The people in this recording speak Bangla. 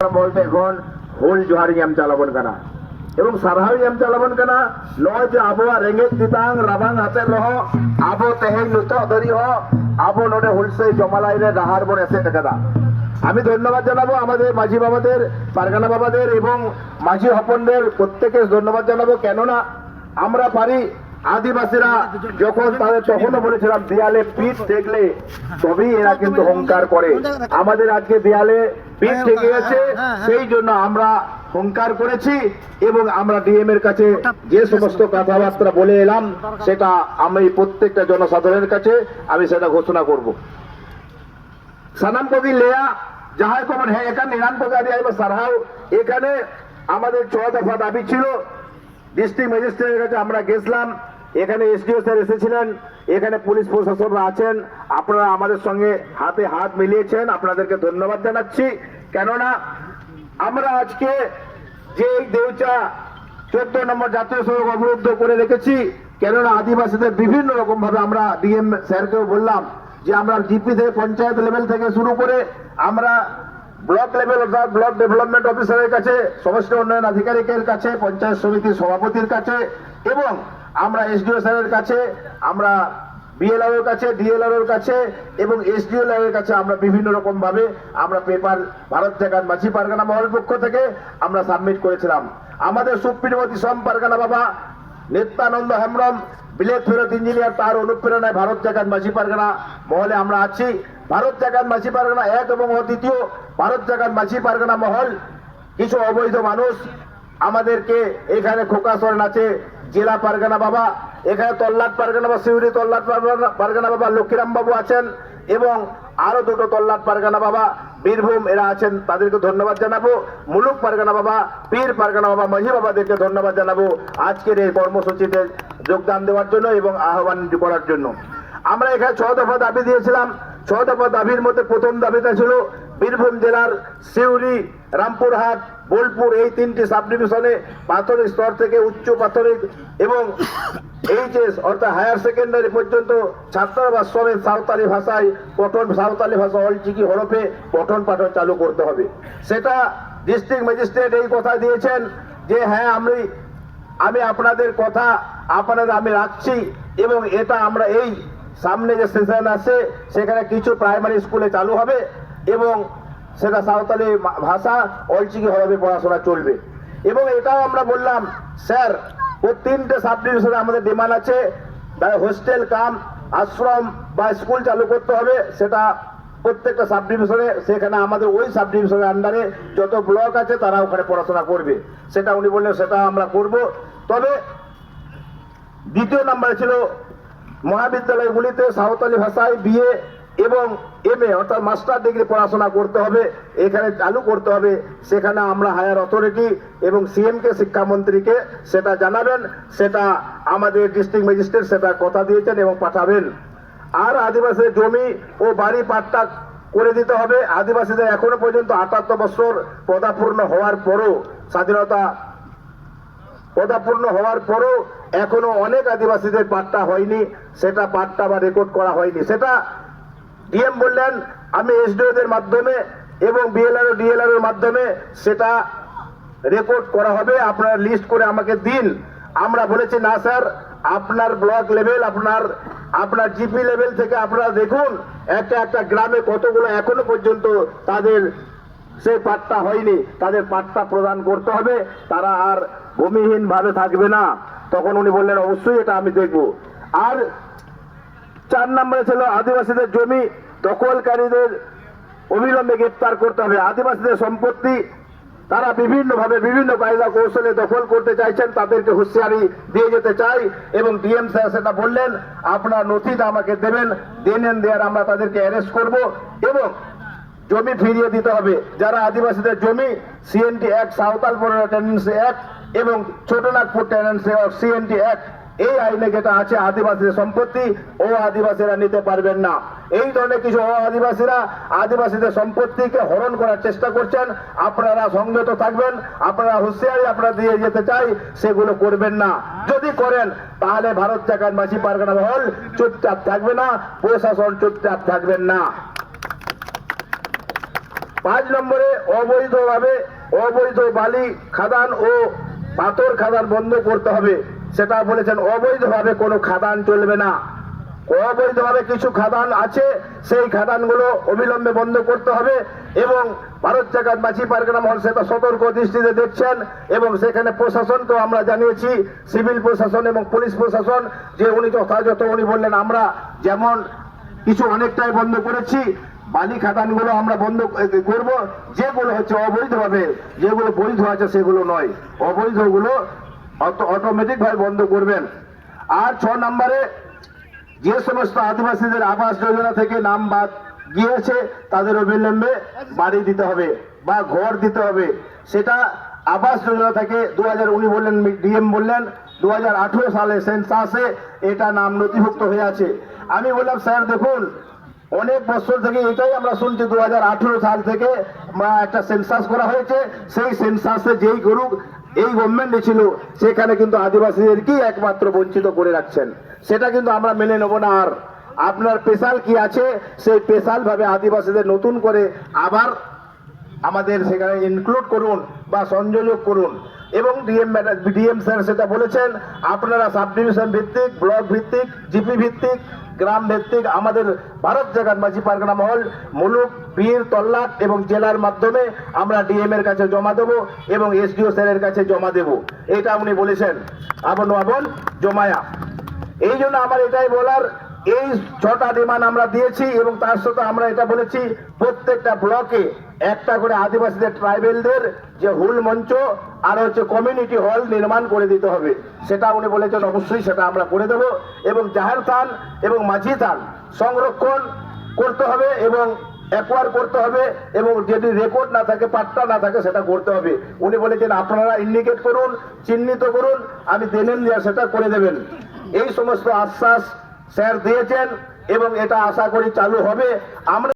বলতে এখন হুল জোহারি এম চালাবন কানা এবং সারহাই এম চালাবন কানা নয় যে আবহাওয়া রেঙ্গেজ দিতাং রাবাং হাতের রহ আবো তেহেন নুত ধরি হ আবো নোডে হুলসে জমালাইরে রাহার বন এসে টাকা আমি ধন্যবাদ জানাবো আমাদের মাঝি বাবাদের পারগানা বাবাদের এবং মাঝি হপনদের প্রত্যেকের ধন্যবাদ জানাবো কেননা আমরা পারি আদিবাসীরা যখন তাদের তখনও বলেছিলাম দেয়ালে পিঠ ঠেকলে তবেই এরা কিন্তু হুঙ্কার করে আমাদের আজকে দেয়ালে পিঠ ঠেকে গেছে সেই জন্য আমরা হুঙ্কার করেছি এবং আমরা ডিএম এর কাছে যে সমস্ত কথাবার্তা বলে এলাম সেটা আমি প্রত্যেকটা জনসাধারণের কাছে আমি সেটা ঘোষণা করব সানাম কবি লেয়া যাহাই কমন হ্যাঁ এখানে নিরানব্বই আদি আইব সারহাও এখানে আমাদের 6 দফা দাবি ছিল ডিস্ট্রিক্ট ম্যাজিস্ট্রেটের কাছে আমরা গেছিলাম এখানে এসডিও স্যার এসেছিলেন এখানে পুলিশ প্রশাসনরা আছেন আপনারা আমাদের সঙ্গে হাতে হাত মিলিয়েছেন আপনাদেরকে ধন্যবাদ জানাচ্ছি কেননা আমরা আজকে যে দেউচা 14 নম্বর জাতীয় সড়ক অবরুদ্ধ করে রেখেছি কেননা আদিবাসীদের বিভিন্ন রকম ভাবে আমরা ডিএম স্যারকেও বললাম যে আমরা জিপি থেকে পঞ্চায়েত লেভেল থেকে শুরু করে আমরা ব্লক লেভেল অর্থাৎ ব্লক ডেভেলপমেন্ট অফিসারের কাছে সমষ্টি উন্নয়ন আধিকারিকের কাছে পঞ্চায়েত সমিতির সভাপতির কাছে এবং আমরা এসডিও স্যারের কাছে আমরা বিএলআর এর কাছে ডিএলআর এর কাছে এবং এসডিও এর কাছে আমরা বিভিন্ন রকম ভাবে আমরা পেপার ভারত জাগাত মাঝি পারগানা মহল পক্ষ থেকে আমরা সাবমিট করেছিলাম আমাদের সুপ্রিমতি সম পারগানা বাবা নিত্যানন্দ হেমব্রম বিলেত ফেরত ইঞ্জিনিয়ার তার অনুপ্রেরণায় ভারত জাগাত মাঝি পারগানা মহলে আমরা আছি ভারত জাগাত মাঝি পারগানা 1 এবং দ্বিতীয় ভারত জাগাত মাঝি পারগানা মহল কিছু অবৈধ মানুষ আমাদেরকে এখানে খোকাসরণ আছে জেলা পারগানা বাবা এখানে তল্লাট পারগানা বা সিউড়ি তল্লাট পারগানা বাবা লক্ষ্মীরাম বাবু আছেন এবং আরো দুটো তল্লাট পারগানা বাবা বীরভূম এরা আছেন তাদেরকে ধন্যবাদ জানাবো মুলুক পারগানা বাবা পীর পারগানা বাবা মাঝি বাবাদেরকে ধন্যবাদ জানাবো আজকের এই কর্মসূচিতে যোগদান দেওয়ার জন্য এবং আহ্বান করার জন্য আমরা এখানে 6 দফা দাবি দিয়েছিলাম 6 দফা দাবির মধ্যে প্রথম দাবিটা ছিল বীরভূম জেলার সিউড়ি রামপুরহাট বোলপুর এই 3টি সাব ডিভিশনে প্রাথমিক স্তর থেকে উচ্চ প্রাথমিক এবং এইচএস অর্থাৎ হায়ার সেকেন্ডারি পর্যন্ত ছাত্রাবাস সমেত সাঁওতালি ভাষায় পঠন সাঁওতালি ভাষা অলচিকি হরফে পঠন পাঠন চালু করতে হবে সেটা ডিস্ট্রিক্ট ম্যাজিস্ট্রেট এই কথা দিয়েছেন যে হ্যাঁ আমি আপনাদের কথা আমি রাখছি এবং এটা আমরা এই সামনে যে সেশন আছে সেখানে কিছু প্রাইমারি স্কুলে চালু হবে এবং সেটা সাঁওতালি ভাষা অলচিকি হরফে পড়াশোনা চলবে এবং এটাও আমরা বললাম স্যার ও 3টে সাব ডিভিশনে আমাদের ডিমান্ড আছে হোস্টেল কাম আশ্রম বা স্কুল চালু করতে হবে সেটা প্রত্যেকটা সাব ডিভিশনে সেখানে আমাদের ওই সাব ডিভিশনের আন্ডারে যত ব্লক আছে তারা ওখানে পড়াশোনা করবে সেটা উনি বললেন সেটা আমরা করব তবে দ্বিতীয় নাম্বার ছিল মহাবিদ্যালয়গুলিতে সাঁওতালি ভাষায় বিএ এবং এমএ অর্থাৎ মাস্টার ডিগ্রি পড়াশোনা করতে হবে এখানে চালু করতে হবে সেখানে আমরা হায়ার অথরিটি এবং সিএমকে শিক্ষামন্ত্রীকে সেটা জানাবেন সেটা আমাদের ডিস্ট্রিক্ট ম্যাজিস্ট্রেট সেটা কথা দিয়েছেন এবং পাঠাবেন আর আদিবাসীদের জমি ও বাড়ি পাট্টা করে দিতে হবে আদিবাসীদের এখনো পর্যন্ত 78 বছর পদাপূর্ণ হওয়ার পরও স্বাধীনতা পদাপূর্ণ হওয়ার পরও এখনো অনেক আদিবাসীদের পাট্টা হয়নি সেটা পাট্টা বা রেকর্ড করা হয়নি সেটা ডিএম বললেন আমি এসডিওদের মাধ্যমে এবং বিএলআর ও ডিএলআর এর মাধ্যমে সেটা রেকর্ড করা হবে আপনারা লিস্ট করে আমাকে দিন আমরা বলেছি না স্যার আপনার ব্লক লেভেল আপনার জিপি লেভেল থেকে আপনারা দেখুন একটা গ্রামে কতগুলো এখনো পর্যন্ত তাদের সেই পাট্টা হয়নি তাদের পাট্টা প্রদান করতে হবে তারা আর ভূমিহীন ভাবে থাকবে না তখন উনি বললেন অবশ্যই এটা আমি দেখব আর 4 নম্বরে ছিল আদিবাসীদের জমি দখলকারীদের অবিলম্বে গ্রেফতার করতে হবে আদিবাসীদের সম্পত্তি তারা বিভিন্ন ভাবে বিভিন্ন কায়দা কৌশলে দখল করতে চাইছেন তাদেরকে হুঁশিয়ারি দিয়ে যেতে চাই এবং ডিএম স্যার সেটা বললেন আপনার নথিটা আমাকে দেবেন দেওয়ার আমরা তাদেরকে অ্যারেস্ট করব এবং জমি ফিরিয়ে দিতে হবে যারা আদিবাসীদের জমি CNT act Santhal tenancy act এবং Chotanagpur tenancy act CNT act এই আইনে যেটা আছে আদিবাসীদের সম্পত্তি ও আদিবাসীরা নিতে পারবেন না এই ধরনের কিছু আদিবাসীদের সম্পত্তিকে হরণ করার চেষ্টা করছেন আপনারা সংযত থাকবেন আপনারা হুঁশিয়ারি আপনারা দিয়ে যেতে চাই সেগুলো করবেন না যদি করেন তাহলে ভারত জাগাত মাঝি পারগানা মহল চুপচাপ থাকবে না প্রশাসন চুপচাপ থাকবেন না 5 নম্বরে অবৈধভাবে অবৈধ বালি খাদান ও পাথর খাদান বন্ধ করতে হবে। সেটা বলেছেন অবৈধভাবে কোনো খাদান চলবে না। অবৈধভাবে কিছু খাদান আছে, সেই খাদানগুলো অবিলম্বে বন্ধ করতে হবে এবং ভারত জাকাত মাঝি পারগানা মহল সেটা সতর্ক দৃষ্টিতে দেখছেন এবং সেখানে প্রশাসনকেও আমরা জানিয়েছি, সিভিল প্রশাসন এবং পুলিশ প্রশাসন, যে উনি যথাযথ উনি বললেন আমরা যেমন কিছু অনেকটাই বন্ধ করেছি, বালি খাদানগুলো আমরা বন্ধ করব, যেগুলো হচ্ছে অবৈধভাবে, যেগুলো বৈধ আছে সেগুলো নয়, অবৈধগুলো অটোমেটিক ভাবে বন্ধ করবেন। আর 6 নম্বরে যে সমস্ত আদিবাসীদের আবাস যোজনা থেকে নাম বাদ গিয়েছে তাদের অবিলম্বে বাড়ি দিতে হবে বা ঘর দিতে হবে। সেটা আবাস যোজনা থেকে 2019 বললেন, ডিএম বললেন 2018 সালে সেন্সাসে এটা নাম নথিভুক্ত হয়ে আছে। আমি বললাম স্যার দেখুন, অনেক বছর থেকে এটাই আমরা শুনছি 2018 সাল থেকে একটা সেন্সাস করা হয়েছে, সেই সেন্সাসে যেই গরু এই গভর্নমেন্ট ছিল সেখানে কিন্তু আদিবাসীদেরকেই একমাত্র বঞ্চিত করে রাখছেন, সেটা কিন্তু আমরা মেনে নেব না। আর আপনার স্পেশাল কি আছে সেই স্পেশাল ভাবে আদিবাসীদের নতুন করে আবার আমাদের সেখানে ইনক্লুড করুন বা সংযোগ করুন। এবং ডিএম স্যার সেটা বলেছেন, আপনারা সাব ডিভিশন ভিত্তিক, ব্লক ভিত্তিক, জিপি ভিত্তিক, গ্রাম ভিত্তিক আমাদের ভারত জাকাত মাঝি পারগানা মহল মুলুক, পীর, তল্লাট এবং জেলার মাধ্যমে আমরা ডিএম এর কাছে জমা দেবো এবং এসডিও স্যারের কাছে জমা দেব, এটা উনি বলেছেন। আবন জমায়া। এই জন্য আমার এটাই বলার, এই 6টা ডিমান্ড আমরা দিয়েছি এবং তার সাথে আমরা এটা বলেছি প্রত্যেকটা ব্লকে একটা করে আদিবাসীদের ট্রাইবেলদের যে হুল মঞ্চ আর হচ্ছে কমিউনিটি হল নির্মাণ করে দিতে হবে, সেটা উনি বলেছেন অবশ্যই সেটা আমরা করে দেব। এবং জাহের থান এবং মাঝি থান সংরক্ষণ করতে হবে এবং অ্যাকোয়ার করতে হবে এবং যদি রেকর্ড না থাকে, পাট্টা না থাকে সেটা করতে হবে। উনি বলেছেন আপনারা ইন্ডিকেট করুন, চিহ্নিত করুন, আমি দেনেন সেটা করে দেবেন। এই সমস্ত আশ্বাস স্যার দিয়েছেন এবং এটা আশা করি চালু হবে। আমরা